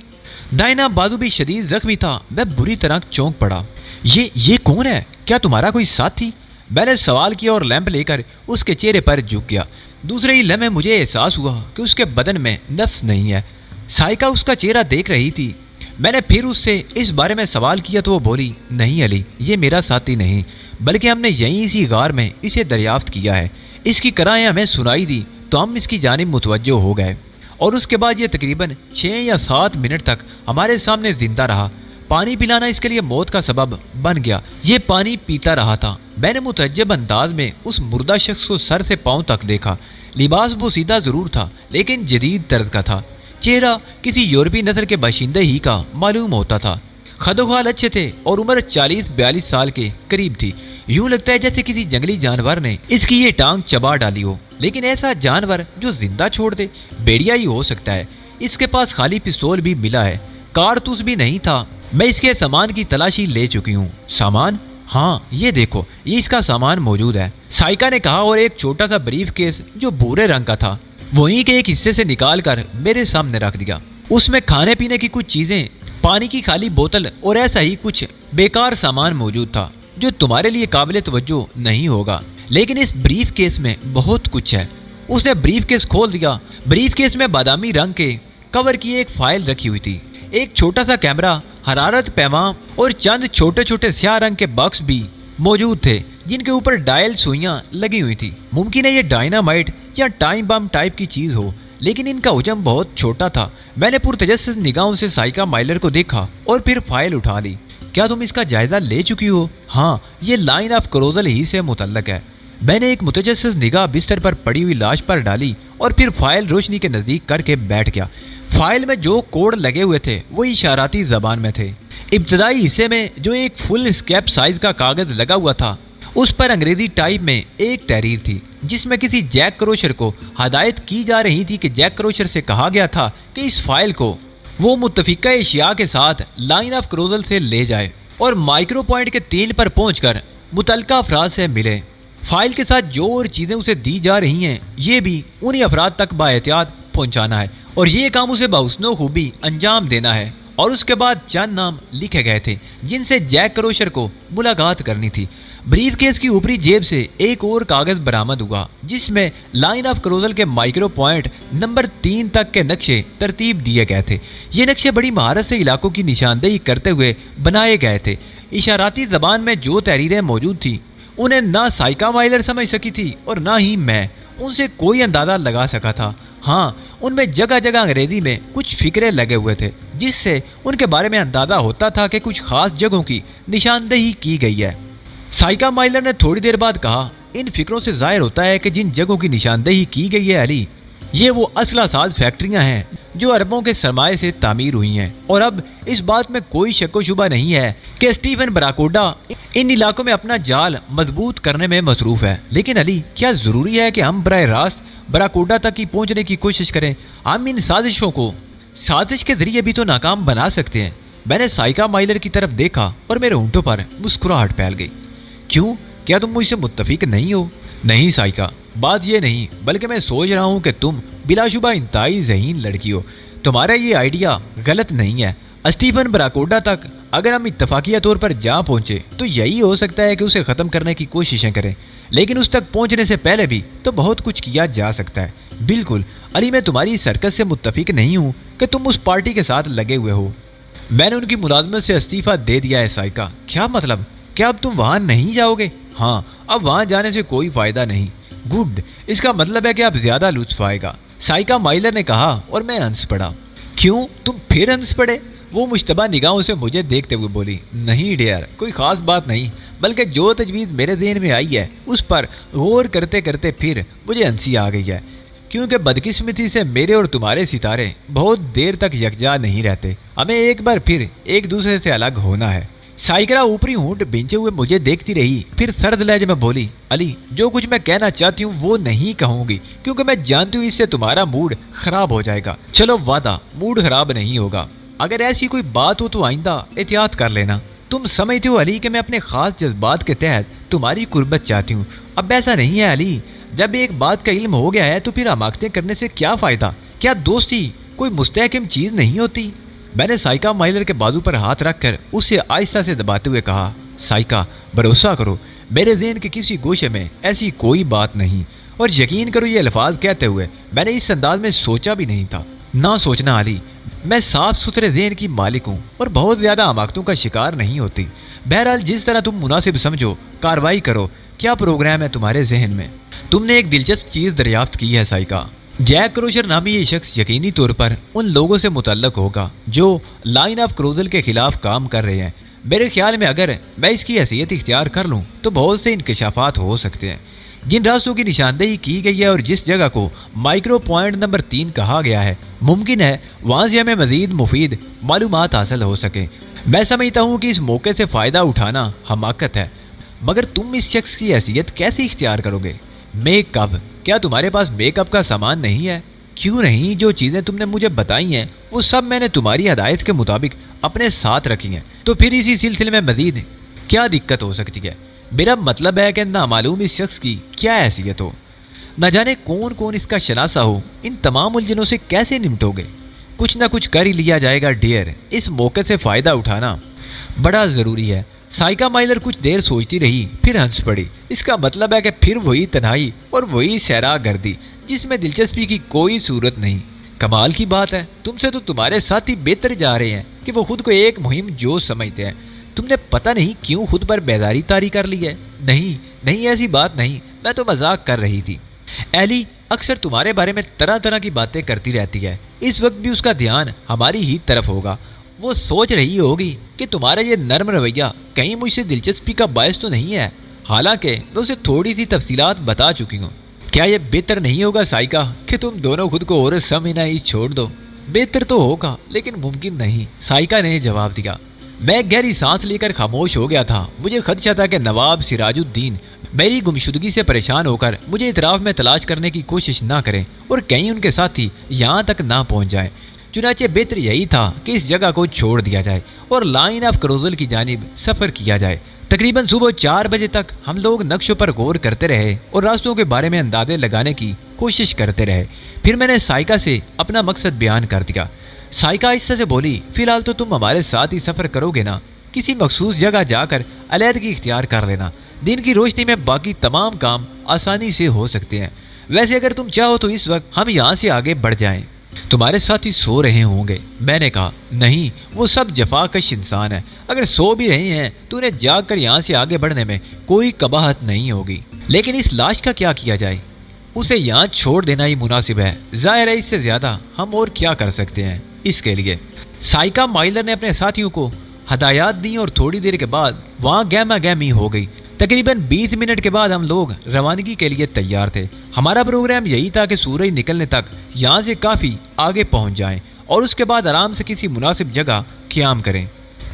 दाहिना बाजू भी शदीद जख्मी था। मैं बुरी तरह चौंक पड़ा। ये कौन है? क्या तुम्हारा कोई साथी? मैंने सवाल किया और लैंप लेकर उसके चेहरे पर झुक गया। दूसरे ही लम्हे मुझे एहसास हुआ कि उसके बदन में नफ्स नहीं है। साइका उसका चेहरा देख रही थी। मैंने फिर उससे इस बारे में सवाल किया तो वो बोली, नहीं अली, ये मेरा साथी नहीं, बल्कि हमने यहीं इसी गार में इसे दरियाफ्त किया है। इसकी कराएं हमें सुनाई दी तो हम इसकी जानिब मुतवज्जो हो गए और उसके बाद ये तकरीबन 6 या 7 मिनट तक हमारे सामने जिंदा रहा। पानी पिलाना इसके लिए मौत का सबब बन गया। ये पानी पीता रहा था। मैंने मुतअज्जब अंदाज में उस मुर्दा शख्स को सर से पांव तक देखा। लिबास बोसीदा जरूर था, लेकिन जदीद दर्द का था। चेहरा किसी यूरोपीय नस्ल के बाशिंदे ही का मालूम होता था। खदोखाल अच्छे थे और उम्र 40-42 साल के करीब थी। यूं लगता है जैसे किसी जंगली जानवर ने इसकी ये टांग चबा डाली हो, लेकिन ऐसा जानवर जो जिंदा छोड़ दे भेड़िया ही हो सकता है। इसके पास खाली पिस्तौल भी मिला है, कारतूस भी नहीं था। मैं इसके सामान की तलाशी ले चुकी हूँ। सामान? हाँ, ये देखो, ये इसका सामान मौजूद है, साइका ने कहा, और एक छोटा सा ब्रीफ केस जो भूरे रंग का था वहीं के एक हिस्से से निकाल कर मेरे सामने रख दिया। उसमें खाने पीने की कुछ चीजें, पानी की खाली बोतल और ऐसा ही कुछ बेकार सामान मौजूद था जो तुम्हारे लिए काबिल तवज्जो नहीं होगा, लेकिन इस ब्रीफ केस में बहुत कुछ है। उसने ब्रीफ केस खोल दिया। ब्रीफ केस में बादामी रंग के कवर की एक फाइल रखी हुई थी, एक छोटा सा कैमरा, हरारत पैमाप और चंद छोटे छोटे स्याह रंग के बॉक्स भी मौजूद थे जिनके ऊपर डायल सुइयां लगी हुई थी। मुमकिन है ये डायनामाइट या टाइम बम टाइप की चीज हो, लेकिन इनका हजम बहुत छोटा था। मैंने पुरतजस्सुस निगाहों से साइका माइलर को देखा और फिर फाइल उठा ली। क्या तुम इसका जायजा ले चुकी हो? हाँ, ये लाइन ऑफ क्रोजल ही से मुतल्लक है। मैंने एक मुतजस्सिस निगाह बिस्तर पर पड़ी हुई लाश पर डाली और फिर फाइल रोशनी के नजदीक करके बैठ गया। फाइल में जो कोड लगे हुए थे वो इशाराती जबान में थे। इब्तदाई हिस्से में जो एक फुल स्केप साइज का कागज लगा हुआ था उस पर अंग्रेजी टाइप में एक तहरीर थी जिसमें किसी जैक क्रोशर को हदायत की जा रही थी कि जैक क्रोशर से कहा गया था कि इस फाइल को वो मुत्तफिका एशिया के साथ लाइन ऑफ क्रोजल से ले जाए और माइक्रो पॉइंट के 3 पर पहुंचकर मुतल्लिका अफराद से मिले। फाइल के साथ जो और चीज़ें उसे दी जा रही हैं ये भी उन्हीं अफराद तक बाएहतियात पहुंचाना है और ये काम उसे बाहुस्नो खूबी अंजाम देना है। और उसके बाद चंद नाम लिखे गए थे जिनसे जैक क्रोशर को मुलाकात करनी थी। ब्रीफ केस की ऊपरी जेब से एक और कागज बरामद हुआ जिसमें लाइन ऑफ क्रोजल के माइक्रो पॉइंट नंबर 3 तक के नक्शे तरतीब दिए गए थे। ये नक्शे बड़ी महारत से इलाकों की निशानदेही करते हुए बनाए गए थे। इशाराती जबान में जो तहरीरें मौजूद थी उन्हें ना साइका माइलर समझ सकी थी और ना ही मैं उनसे कोई अंदाजा लगा सका था। हाँ, उनमें जगह जगह अंग्रेजी में कुछ फिक्रे लगे हुए थे जिससे उनके बारे में अंदाजा होता था कि कुछ खास जगहों की निशानदेही की गई है। साइका माइलर ने थोड़ी देर बाद कहा, इन फिक्रों से जाहिर होता है कि जिन जगहों की निशानदेही की गई है अली, ये वो असला साज फैक्ट्रियां हैं जो अरबों के सरमाए से तामीर हुई हैं। और अब इस बात में कोई शक शुबा नहीं है कि स्टीफन बराकोडा इन इलाकों में अपना जाल मजबूत करने में मसरूफ है। लेकिन अली, क्या जरूरी है कि हम बराह रास्त बराकोडा तक ही पहुंचने की कोशिश करें? हम इन साजिशों को साजिश के जरिए भी तो नाकाम बना सकते हैं। मैंने साइका माइलर की तरफ देखा और मेरे होंठों पर मुस्कुराहट फैल गई। क्यों, क्या तुम मुझसे मुत्तफिक नहीं हो? नहीं साइका, बात ये नहीं, बल्कि मैं सोच रहा हूँ कि तुम बिलाशुबा इंतहाई ज़हीन लड़की हो। तुम्हारा ये आइडिया गलत नहीं है। स्टीफन बराकोडा तक अगर हम इत्तफाकिया तौर पर जा पहुंचे तो यही हो सकता है कि उसे ख़त्म करने की कोशिशें करें, लेकिन उस तक पहुंचने से पहले भी तो बहुत कुछ किया जा सकता है। बिल्कुल अली, मैं तुम्हारी सर्कस से मुत्तफिक नहीं हूँ कि तुम उस पार्टी के साथ लगे हुए हो। मैंने उनकी मुलाजमत से इस्तीफा दे दिया है साइका। क्या मतलब? क्या अब तुम वहाँ नहीं जाओगे? हाँ, अब वहाँ जाने से कोई फ़ायदा नहीं। गुड, इसका मतलब है कि अब ज़्यादा लुत्फ आएगा, साइका माइलर ने कहा और मैं हंस पड़ा। क्यों, तुम फिर हंस पड़े? वो मुश्तबा निगाहों से मुझे देखते हुए बोली, नहीं डियर, कोई ख़ास बात नहीं, बल्कि जो तजवीज़ मेरे ज़हन में आई है उस पर गौर करते करते फिर मुझे हंसी आ गई है, क्योंकि बदकिस्मती से मेरे और तुम्हारे सितारे बहुत देर तक यकजा नहीं रहते। हमें एक बार फिर एक दूसरे से अलग होना है। साइकरा ऊपरी होंठ भींचे हुए मुझे देखती रही, फिर सर्द लहजे में बोली, अली, जो कुछ मैं कहना चाहती हूँ वो नहीं कहूँगी क्योंकि मैं जानती हूँ इससे तुम्हारा मूड खराब हो जाएगा। चलो वादा, मूड खराब नहीं होगा। अगर ऐसी कोई बात हो तो आइंदा एहतियात कर लेना। तुम समझते हो अली कि मैं अपने खास जज्बात के तहत तुम्हारी कुर्बत चाहती हूँ। अब ऐसा नहीं है अली, जब एक बात का इल्म हो गया है तो फिर हमाकतें करने से क्या फ़ायदा? क्या दोस्ती कोई मुस्तहकम चीज़ नहीं होती? मैंने साइका माइलर के बाजू पर हाथ रखकर उसे आहिस्ता से दबाते हुए कहा, साइका, भरोसा करो, मेरे ज़हन के किसी गोशे में ऐसी कोई बात नहीं। और यकीन करो, ये अल्फाज कहते हुए मैंने इस अंदाज में सोचा भी नहीं था। ना सोचना अली, मैं साफ सुथरे ज़हन की मालिक हूँ और बहुत ज़्यादा हमाकतों का शिकार नहीं होती। बहरहाल जिस तरह तुम मुनासिब समझो कार्रवाई करो। क्या प्रोग्राम है तुम्हारे जहन में? तुमने एक दिलचस्प चीज़ दरियाफ्त की है साइका। जैक क्रोशर नामी ये शख्स यकीनी तौर पर उन लोगों से मुतल्लक होगा जो लाइन ऑफ क्रोजल के खिलाफ काम कर रहे हैं। मेरे ख्याल में अगर मैं इसकी हैसियत इख्तियार कर लूँ तो बहुत से इंकशाफात हो सकते हैं। जिन रास्तों की निशानदेही की गई है और जिस जगह को माइक्रो पॉइंट नंबर 3 कहा गया है, मुमकिन है वहाँ से हमें मज़ीद मुफीद मालूमात हासिल हो सके। मैं समझता हूँ कि इस मौके से फ़ायदा उठाना हमाकत है, मगर तुम इस शख्स की हैसियत कैसे इख्तियार करोगे? मेकअप? क्या तुम्हारे पास मेकअप का सामान नहीं है? क्यों नहीं, जो चीज़ें तुमने मुझे बताई हैं वो सब मैंने तुम्हारी हदायत के मुताबिक अपने साथ रखी हैं। तो फिर इसी सिलसिले में मजीद क्या दिक्कत हो सकती है? मेरा मतलब है कि नामालूम इस शख्स की क्या हैसियत हो, न जाने कौन कौन इसका शनासा हो। इन तमाम उलझनों से कैसे निपटोगे? कुछ ना कुछ कर ही लिया जाएगा डियर। इस मौके से फ़ायदा उठाना बड़ा ज़रूरी है। साइका माइलर कुछ देर सोचती रही, फिर हंस पड़ी। इसका मतलब है कि फिर वही तन्हाई और वही सहरा गर्दी जिसमें दिलचस्पी की कोई सूरत नहीं। कमाल की बात है, तुमसे तो तुम्हारे साथी बेहतर जा रहे हैं कि वो खुद को एक मुहिम जोश समझते हैं। तुमने पता नहीं क्यों खुद पर बेदारी तारी कर ली है। नहीं नहीं, ऐसी बात नहीं, मैं तो मजाक कर रही थी। एली अक्सर तुम्हारे बारे में तरह तरह की बातें करती रहती है। इस वक्त भी उसका ध्यान हमारी ही तरफ होगा। वो सोच रही होगी कि तुम्हारा ये नर्म रवैया कहीं मुझसे दिलचस्पी का बायस तो नहीं है। हालांकि मैं उसे थोड़ी सी तफसीलात बता चुकी हूँ। क्या ये बेहतर नहीं होगा साइका कि तुम दोनों खुद को और समझना ही छोड़ दो? बेहतर तो होगा लेकिन मुमकिन नहीं, साइका ने जवाब दिया। मैं गहरी सांस लेकर खामोश हो गया था। मुझे खदशा था कि नवाब सिराजुद्दीन मेरी गुमशुदगी से परेशान होकर मुझे इतराफ में तलाश करने की कोशिश ना करें और कहीं उनके साथी यहाँ तक ना पहुँच जाए। चुनाचे बेहतर यही था कि इस जगह को छोड़ दिया जाए और लाइन ऑफ क्रोजल की जानिब सफ़र किया जाए। तकरीबन सुबह 4 बजे तक हम लोग नक्शों पर गौर करते रहे और रास्तों के बारे में अंदाजे लगाने की कोशिश करते रहे। फिर मैंने साइका से अपना मकसद बयान कर दिया। साइका इससे से बोली, फिलहाल तो तुम हमारे साथ ही सफ़र करोगे ना? किसी मखसूस जगह जाकर अलहदगी इख्तियार कर लेना। दिन की रोशनी में बाकी तमाम काम आसानी से हो सकते हैं। वैसे अगर तुम चाहो तो इस वक्त हम यहाँ से आगे बढ़ जाएं। तुम्हारे साथी सो रहे होंगे। मैंने कहा, नहीं, वो सब जफाकश इंसान है। अगर सो भी रहे हैं तो उन्हें जाग कर यहाँ से आगे बढ़ने में कोई कबाहत नहीं होगी। लेकिन इस लाश का क्या किया जाए? उसे यहाँ छोड़ देना ही मुनासिब है। जाहिर है इससे ज्यादा हम और क्या कर सकते हैं इसके लिए। साइका माइलर ने अपने साथियों को हदायत दी और थोड़ी देर के बाद वहाँ गहमा गहमी हो गई। तकरीबन 20 मिनट के बाद हम लोग रवानगी के लिए तैयार थे। हमारा प्रोग्राम यही था कि सूरज निकलने तक यहाँ से काफ़ी आगे पहुँच जाएं और उसके बाद आराम से किसी मुनासिब जगह क़याम करें।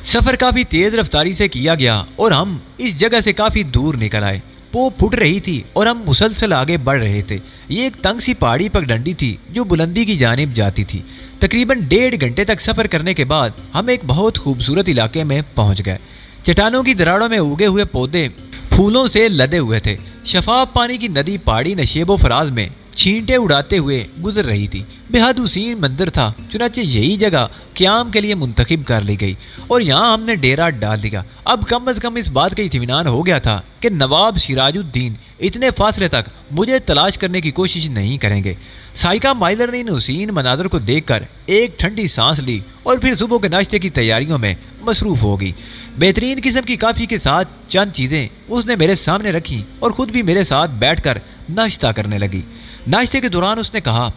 सफ़र काफ़ी तेज़ रफ्तारी से किया गया और हम इस जगह से काफ़ी दूर निकल आए। पो फुट रही थी और हम मुसलसल आगे बढ़ रहे थे। ये एक तंग सी पहाड़ी पगडंडी थी जो बुलंदी की जानिब जाती थी। तकरीबन 1.5 घंटे तक सफ़र करने के बाद हम एक बहुत खूबसूरत इलाके में पहुँच गए। चट्टानों की दरारों में उगे हुए पौधे फूलों से लदे हुए थे। शफाफ पानी की नदी पहाड़ी नशेबो फराज में छींटे उड़ाते हुए गुजर रही थी। बेहद हुसीन मंदिर था। चुनाचे यही जगह क़याम के लिए मुंतखब कर ली गई और यहाँ हमने डेरा डाल दिया। अब कम अज़ कम इस बात का इत्मीनान हो गया था कि नवाब सिराजुद्दीन इतने फासले तक मुझे तलाश करने की कोशिश नहीं करेंगे। साइका माइलर ने इन हुसीन मनाजर को देखकर एक ठंडी सांस ली और फिर सुबह के नाश्ते की तैयारियों में मसरूफ़ होगी। बेहतरीन किस्म की काफ़ी के साथ चंद चीज़ें उसने मेरे सामने रखी और ख़ुद भी मेरे साथ बैठकर नाश्ता करने लगी। नाश्ते के दौरान उसने कहा,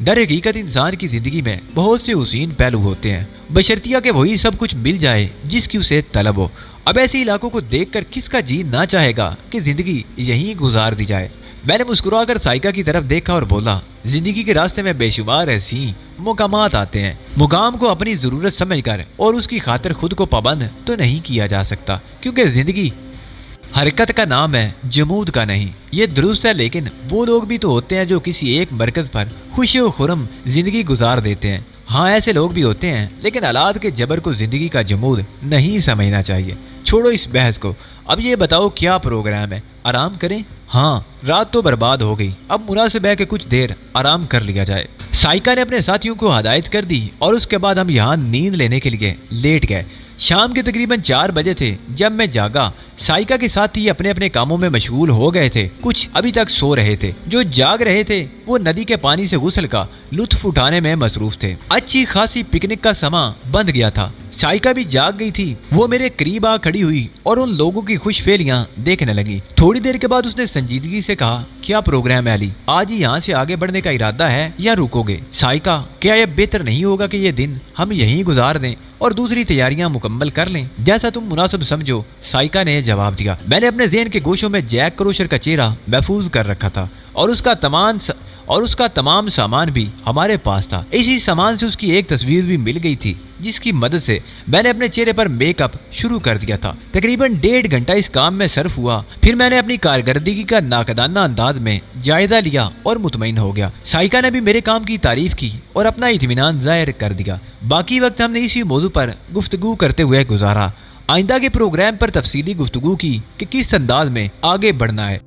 दर हकीकत इंसान की ज़िंदगी में बहुत से हुसीन पहलू होते हैं, बशर्तिया कि वही सब कुछ मिल जाए जिसकी उसे तलब हो। अब ऐसे इलाकों को देखकर किसका जी ना चाहेगा कि ज़िंदगी यहीं गुजार दी जाए। मैंने मुस्कुराकर साइका की तरफ देखा और बोला, जिंदगी के रास्ते में बेशुमार ऐसी मुकामात आते हैं। मुकाम को अपनी ज़रूरत समझकर और उसकी खातिर खुद को पाबंद तो नहीं किया जा सकता, क्योंकि ज़िंदगी हरकत का नाम है, जमूद का नहीं। ये दुरुस्त है, लेकिन वो लोग भी तो होते हैं जो किसी एक मरकज़ पर खुशी और खुरम ज़िंदगी गुजार देते हैं। हाँ, ऐसे लोग भी होते हैं, लेकिन हालात के जबर को ज़िंदगी का जमूद नहीं समझना चाहिए। छोड़ो इस बहस को। अब ये बताओ क्या प्रोग्राम है? आराम करें? हाँ, रात तो बर्बाद हो गई, अब मुनासिब है कि कुछ देर आराम कर लिया जाए। साइका ने अपने साथियों को हदायत कर दी और उसके बाद हम यहाँ नींद लेने के लिए लेट गए। शाम के तकरीबन 4 बजे थे जब मैं जागा। साइका के साथी अपने अपने कामों में मशगूल हो गए थे। कुछ अभी तक सो रहे थे। जो जाग रहे थे वो नदी के पानी से गुस्ल का लुत्फ उठाने में मसरूफ थे। अच्छी खासी पिकनिक का समा बंध गया था। साइका भी जाग गई थी। वो मेरे करीब आ खड़ी हुई और उन लोगों की खुश फेलियां देखने लगी। थोड़ी देर के बाद उसने संजीदगी से कहा, क्या प्रोग्राम है अली? आज ही यहाँ से आगे बढ़ने का इरादा है या रुकोगे? साइका, क्या यह बेहतर नहीं होगा कि ये दिन हम यहीं गुजार दें और दूसरी तैयारियां मुकम्मल कर लें? जैसा तुम मुनासिब समझो, साइका ने जवाब दिया। मैंने अपने ज़हन के गोशों में जैक क्रोशर का चेहरा महफूज कर रखा था और اور اس کا تمام سامان بھی ہمارے پاس تھا۔ اسی سامان سے اس کی ایک تصویر بھی مل گئی تھی جس کی مدد سے میں نے اپنے چہرے پر میک اپ شروع کر دیا تھا۔ تقریباً 1.5 گھنٹہ اس کام میں صرف ہوا، پھر میں نے اپنی کارکردگی کا ناقدانہ انداز میں جائزہ لیا اور مطمئن ہو گیا۔ سائقہ نے بھی میرے کام کی تعریف کی اور اپنا اطمینان ظاہر کر دیا۔ باقی وقت ہم نے اسی موضوع پر گفتگو کرتے ہوئے گزارا۔ آئندہ کے پروگرام پر تفصیلی گفتگو کی کہ کس انداز میں آگے بڑھنا ہے۔